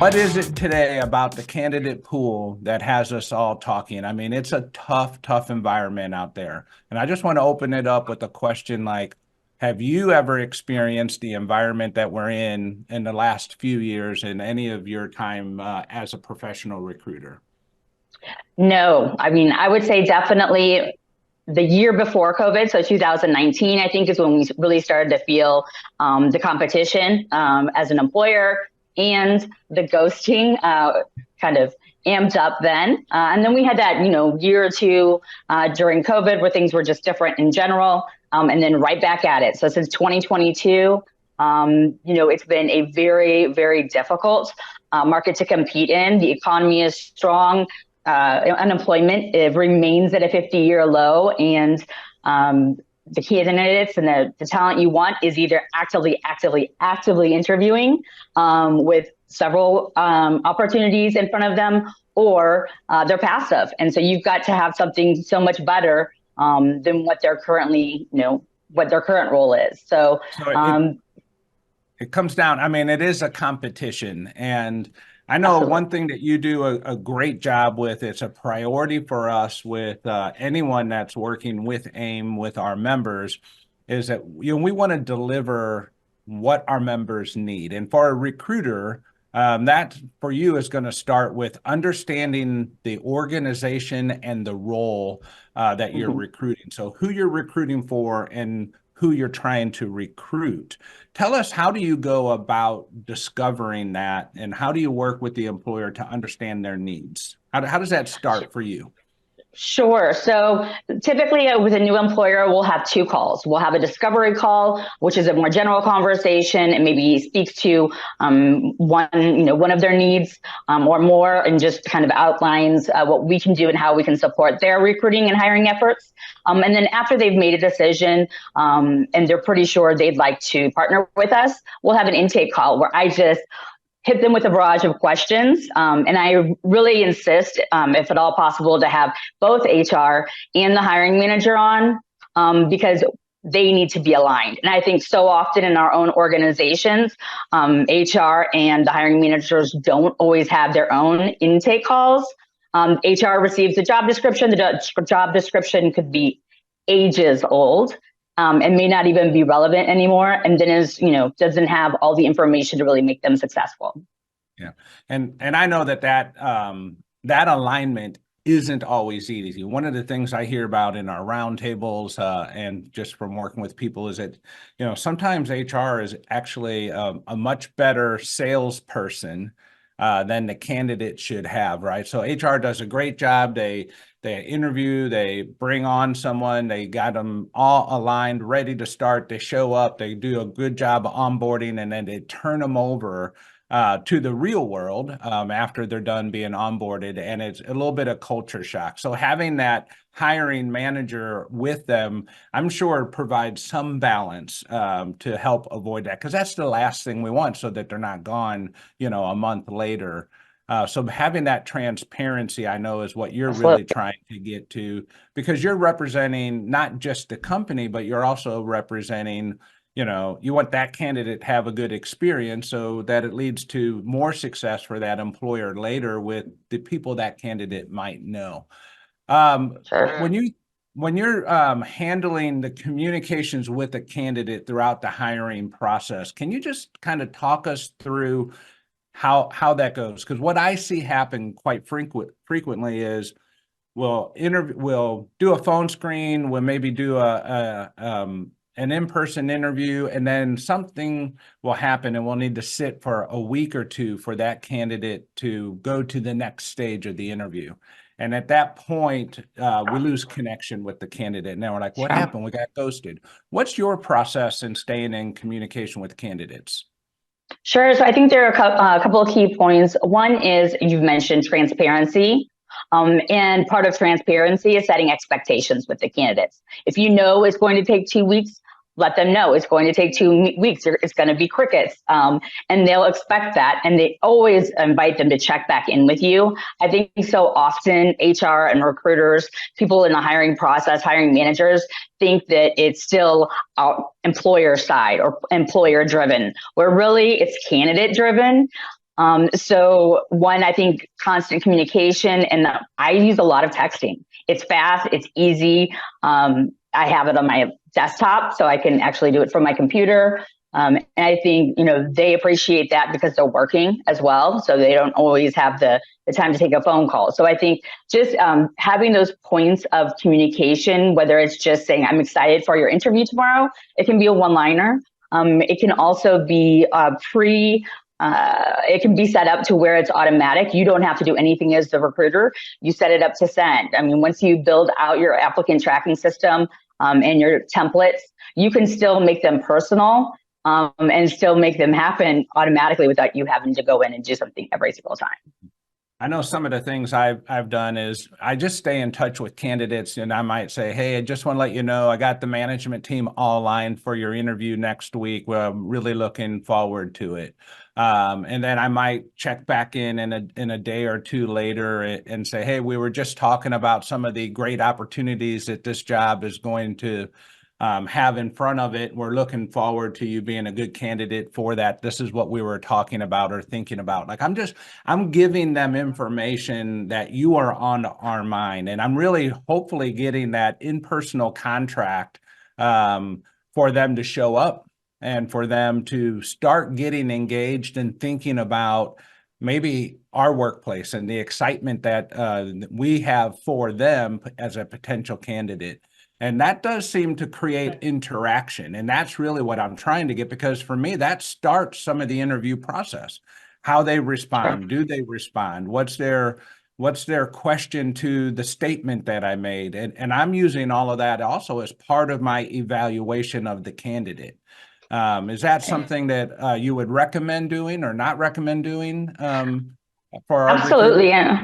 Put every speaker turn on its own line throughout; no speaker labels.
What is it today about the candidate pool that has us all talking? I mean, it's a tough environment out there. And I just want to open it up with a question like, have you ever experienced the environment that we're in the last few years in any of your time as a professional recruiter?
No, I mean, I would say definitely the year before COVID, so 2019, I think is when we really started to feel the competition as an employer, and the ghosting kind of amped up then. And then we had that, year or two during COVID where things were just different in general, and then right back at it. So since 2022, it's been a very, very difficult market to compete in. The economy is strong. Unemployment, it remains at a 50-year low, and the candidates and the talent you want is either actively interviewing with several opportunities in front of them, or they're passive. And so you've got to have something so much better than what they're currently, what their current role is. So
it comes down, I mean, it is a competition. And I know
absolutely.
one thing that you do a great job with, it's a priority for us with anyone that's working with AIM, with our members, is that we want to deliver what our members need. And for a recruiter, that for you is going to start with understanding the organization and the role that you're recruiting. So who you're recruiting for and who you're trying to recruit. Tell us, how do you go about discovering that, and how do you work with the employer to understand their needs? How does that start for you?
Sure. So typically with a new employer, we'll have two calls. We'll have a discovery call, which is a more general conversation and maybe speaks to one of their needs or more, and just kind of outlines what we can do and how we can support their recruiting and hiring efforts. And then after they've made a decision and they're pretty sure they'd like to partner with us, we'll have an intake call where I just hit them with a barrage of questions. And I really insist, if at all possible, to have both HR and the hiring manager on, because they need to be aligned. And I think so often in our own organizations, HR and the hiring managers don't always have their own intake calls. HR receives the job description. The job description could be ages old. And may not even be relevant anymore, and then doesn't have all the information to really make them successful.
Yeah, and I know that alignment isn't always easy. One of the things I hear about in our roundtables and just from working with people is that sometimes HR is actually a much better salesperson than the candidate should have, right? So HR does a great job. They interview, they bring on someone, they got them all aligned, ready to start. They show up, they do a good job of onboarding, and then they turn them over to the real world after they're done being onboarded. And it's a little bit of culture shock. So having that hiring manager with them, I'm sure provides some balance to help avoid that, because that's the last thing we want, so that they're not gone, a month later. So having that transparency, I know, is what you're really trying to get to, because you're representing not just the company, but you're also representing, you want that candidate to have a good experience so that it leads to more success for that employer later with the people that candidate might know.
Sure.
When you're handling the communications with a candidate throughout the hiring process, can you just kind of talk us through how that goes? Because what I see happen quite frequently is we'll do a phone screen, we'll maybe do an in-person interview, and then something will happen and we'll need to sit for a week or two for that candidate to go to the next stage of the interview. And at that point, we lose connection with the candidate. Now we're like, what happened? We got ghosted. What's your process in staying in communication with candidates?
Sure. So I think there are a couple of key points. One is, you've mentioned transparency. And part of transparency is setting expectations with the candidates. If you know it's going to take 2 weeks, let them know it's going to take 2 weeks. It's going to be crickets. And they'll expect that. And they always invite them to check back in with you. I think so often HR and recruiters, people in the hiring process, hiring managers, think that it's still employer side or employer driven, where really it's candidate driven. So one, I think constant communication, and I use a lot of texting. It's fast, it's easy. I have it on my desktop, so I can actually do it from my computer. And I think, they appreciate that because they're working as well. So they don't always have the time to take a phone call. So I think just having those points of communication, whether it's just saying, I'm excited for your interview tomorrow, it can be a one-liner. It can also be it can be set up to where it's automatic. You don't have to do anything as the recruiter. You set it up to send. I mean, once you build out your applicant tracking system and your templates, you can still make them personal and still make them happen automatically without you having to go in and do something every single time.
I know some of the things I've done is I just stay in touch with candidates, and I might say, hey, I just want to let you know I got the management team all aligned for your interview next week. Well, I'm really looking forward to it. And then I might check back in a day or two later and say, hey, we were just talking about some of the great opportunities that this job is going to have in front of it. We're looking forward to you being a good candidate for that. This is what we were talking about or thinking about. Like I'm giving them information that you are on our mind. And I'm really hopefully getting that impersonal contract for them to show up and for them to start getting engaged and thinking about maybe our workplace and the excitement that we have for them as a potential candidate. And that does seem to create interaction. And that's really what I'm trying to get, because for me, that starts some of the interview process. How they respond, do they respond? What's their question to the statement that I made? And I'm using all of that also as part of my evaluation of the candidate. Is that something that you would recommend doing or not recommend doing for our
Absolutely, yeah.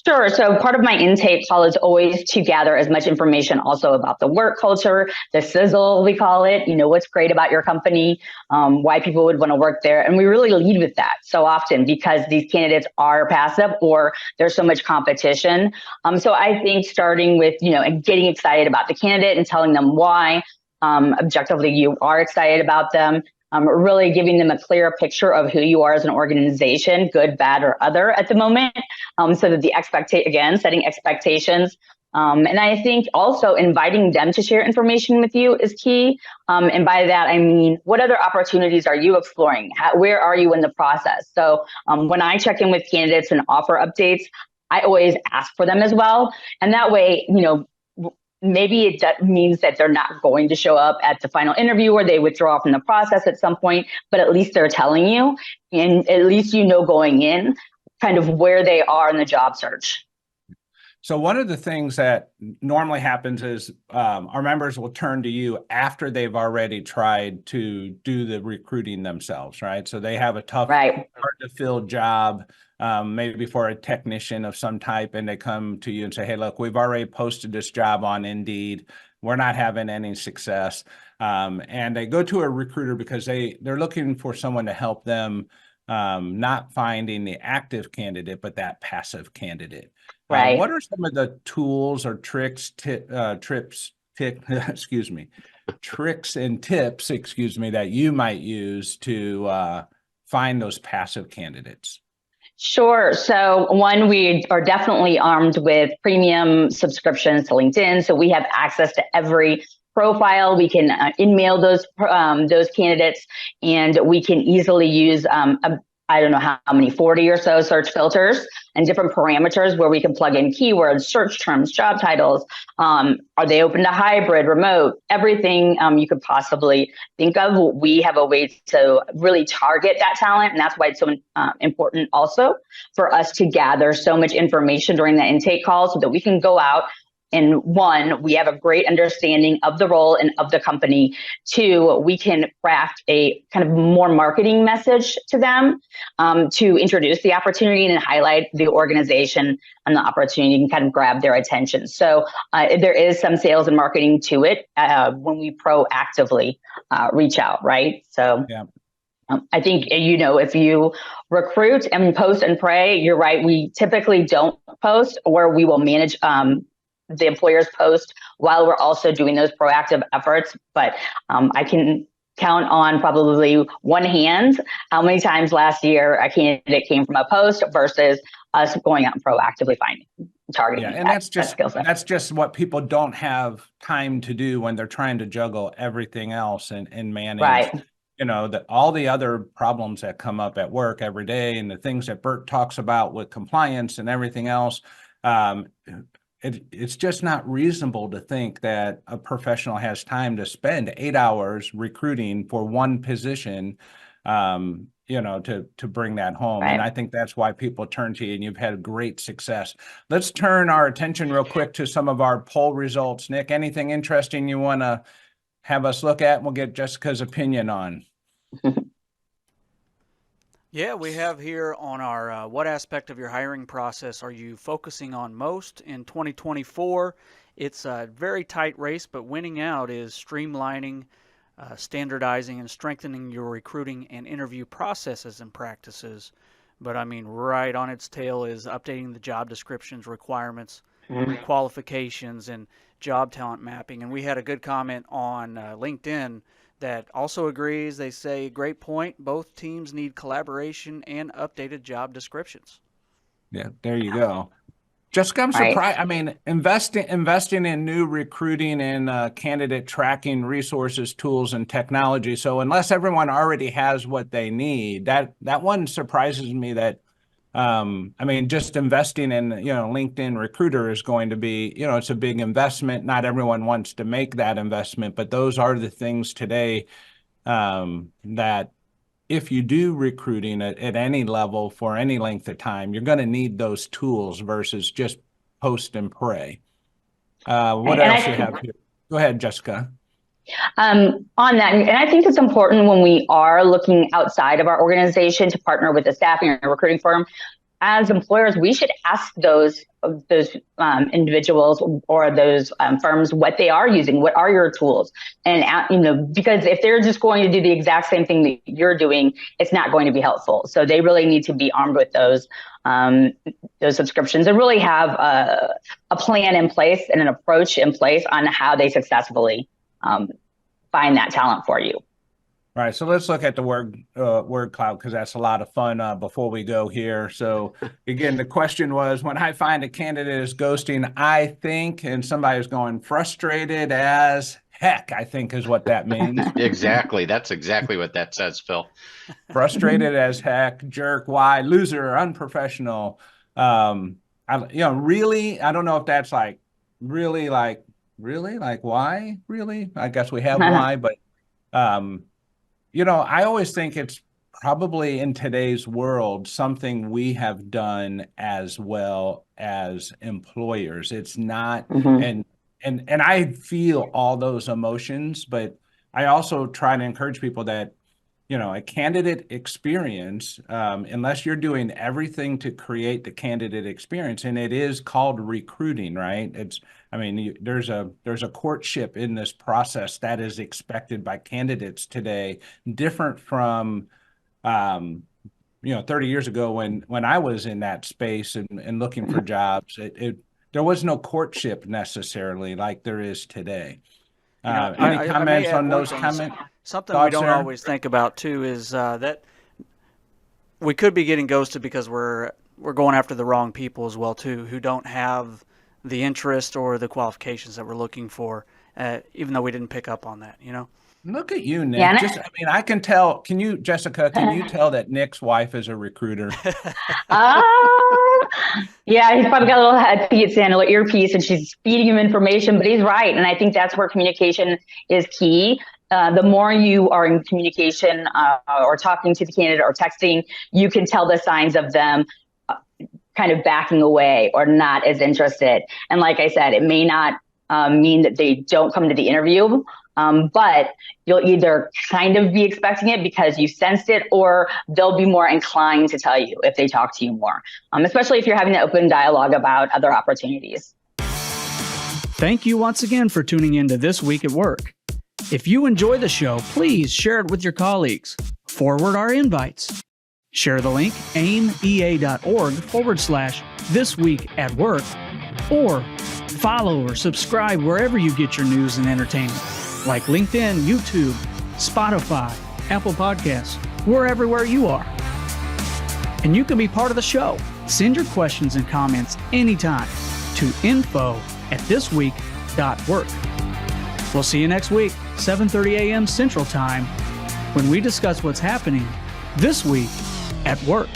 Sure. So part of my intake call is always to gather as much information also about the work culture, the sizzle, we call it, what's great about your company, why people would want to work there. And we really lead with that so often because these candidates are passive or there's so much competition. So I think starting with, and getting excited about the candidate and telling them why objectively you are excited about them. Really giving them a clear picture of who you are as an organization, good, bad, or other at the moment, so that setting expectations. And I think also inviting them to share information with you is key. And by that, I mean, what other opportunities are you exploring? Where are you in the process? So when I check in with candidates and offer updates, I always ask for them as well. And that way, maybe it means that they're not going to show up at the final interview or they withdraw from the process at some point, but at least they're telling you, and at least going in kind of where they are in the job search.
So one of the things that normally happens is our members will turn to you after they've already tried to do the recruiting themselves, right? So they have a tough, hard to fill job, maybe for a technician of some type, and they come to you and say, hey, look, we've already posted this job on Indeed. We're not having any success. And they go to a recruiter because they're looking for someone to help them not finding the active candidate, but that passive candidate.
Right.
What are some of the tools or tricks and tips, that you might use to find those passive candidates?
Sure. So one, we are definitely armed with premium subscriptions to LinkedIn. So we have access to every profile. We can in-mail those candidates, and we can easily use I don't know how many, 40 or so search filters and different parameters where we can plug in keywords, search terms, job titles. Are they open to hybrid, remote, everything you could possibly think of? We have a way to really target that talent. And that's why it's so important also for us to gather so much information during the intake call so that we can go out. And one, we have a great understanding of the role and of the company. Two, we can craft a kind of more marketing message to them to introduce the opportunity and highlight the organization and the opportunity and kind of grab their attention. So there is some sales and marketing to it when we proactively reach out, right? So yeah. I think, if you recruit and post and pray, you're right. We typically don't post, or we will manage the employer's post while we're also doing those proactive efforts. But I can count on probably one hand how many times last year a candidate came from a post versus us going out and proactively finding, targeting.
Yeah, and
skill set.
That's just what people don't have time to do when they're trying to juggle everything else and manage.
Right.
All the other problems that come up at work every day and the things that Bert talks about with compliance and everything else. It's just not reasonable to think that a professional has time to spend 8 hours recruiting for one position, to bring that home.
Right.
And I think that's why people turn to you, and you've had great success. Let's turn our attention real quick to some of our poll results. Nick, anything interesting you want to have us look at? We'll get Jessica's opinion on.
Yeah, we have here on our what aspect of your hiring process are you focusing on most in 2024? It's a very tight race, but winning out is streamlining, standardizing, and strengthening your recruiting and interview processes and practices. But I mean, right on its tail is updating the job descriptions, requirements, qualifications, and job talent mapping. And we had a good comment on LinkedIn that also agrees. They say, great point. Both teams need collaboration and updated job descriptions.
Yeah, there you go. Jessica, I'm surprised. I mean, investing in new recruiting and candidate tracking resources, tools, and technology. So unless everyone already has what they need, that one surprises me. That just investing in LinkedIn Recruiter is going to be it's a big investment. Not everyone wants to make that investment, but those are the things today that if you do recruiting at any level for any length of time, you're going to need those tools versus just post and pray. What else you have here? Go ahead, Jessica.
On that, and I think it's important when we are looking outside of our organization to partner with a staffing or recruiting firm. As employers, we should ask those individuals or those firms what they are using. What are your tools? And because if they're just going to do the exact same thing that you're doing, it's not going to be helpful. So they really need to be armed with those subscriptions and really have a plan in place and an approach in place on how they successfully find that talent for you.
All right, so let's look at the word cloud, because that's a lot of fun before we go here. So again, the question was, when I find a candidate is ghosting, I think, and somebody's going frustrated as heck, I think is what that means.
Exactly. That's exactly what that says, Phil.
Frustrated as heck, jerk, why, loser, unprofessional. Really, I don't know if that's like, really, like why, really? I guess we have why, but I always think it's probably in today's world something we have done as well as employers. It's not, and I feel all those emotions, but I also try to encourage people that, a candidate experience, unless you're doing everything to create the candidate experience, and it is called recruiting, right? There's a courtship in this process that is expected by candidates today, different from, 30 years ago when I was in that space and looking for jobs. There was no courtship necessarily like there is today. Any comments on those comments?
Something we don't always think about too is that we could be getting ghosted because we're going after the wrong people as well too, who don't have the interest or the qualifications that we're looking for, even though we didn't pick up on that,
Look at you, Nick. Yeah, I can tell. Jessica, can you tell that Nick's wife is a recruiter?
Yeah, he's probably got a little headpiece and a little earpiece, and she's feeding him information, but he's right. And I think that's where communication is key. The more you are in communication or talking to the candidate or texting, you can tell the signs of them kind of backing away or not as interested. And like I said, it may not mean that they don't come to the interview, but you'll either kind of be expecting it because you sensed it, or they'll be more inclined to tell you if they talk to you more, especially if you're having an open dialogue about other opportunities.
Thank you once again for tuning in to This Week at Work. If you enjoy the show, please share it with your colleagues. Forward our invites. Share the link, aimea.org/thisweekatwork, or follow or subscribe wherever you get your news and entertainment, like LinkedIn, YouTube, Spotify, Apple Podcasts. We're everywhere you are. And you can be part of the show. Send your questions and comments anytime to info@thisweek.work. We'll see you next week, 7:30 a.m. Central Time, when we discuss what's happening this week at work.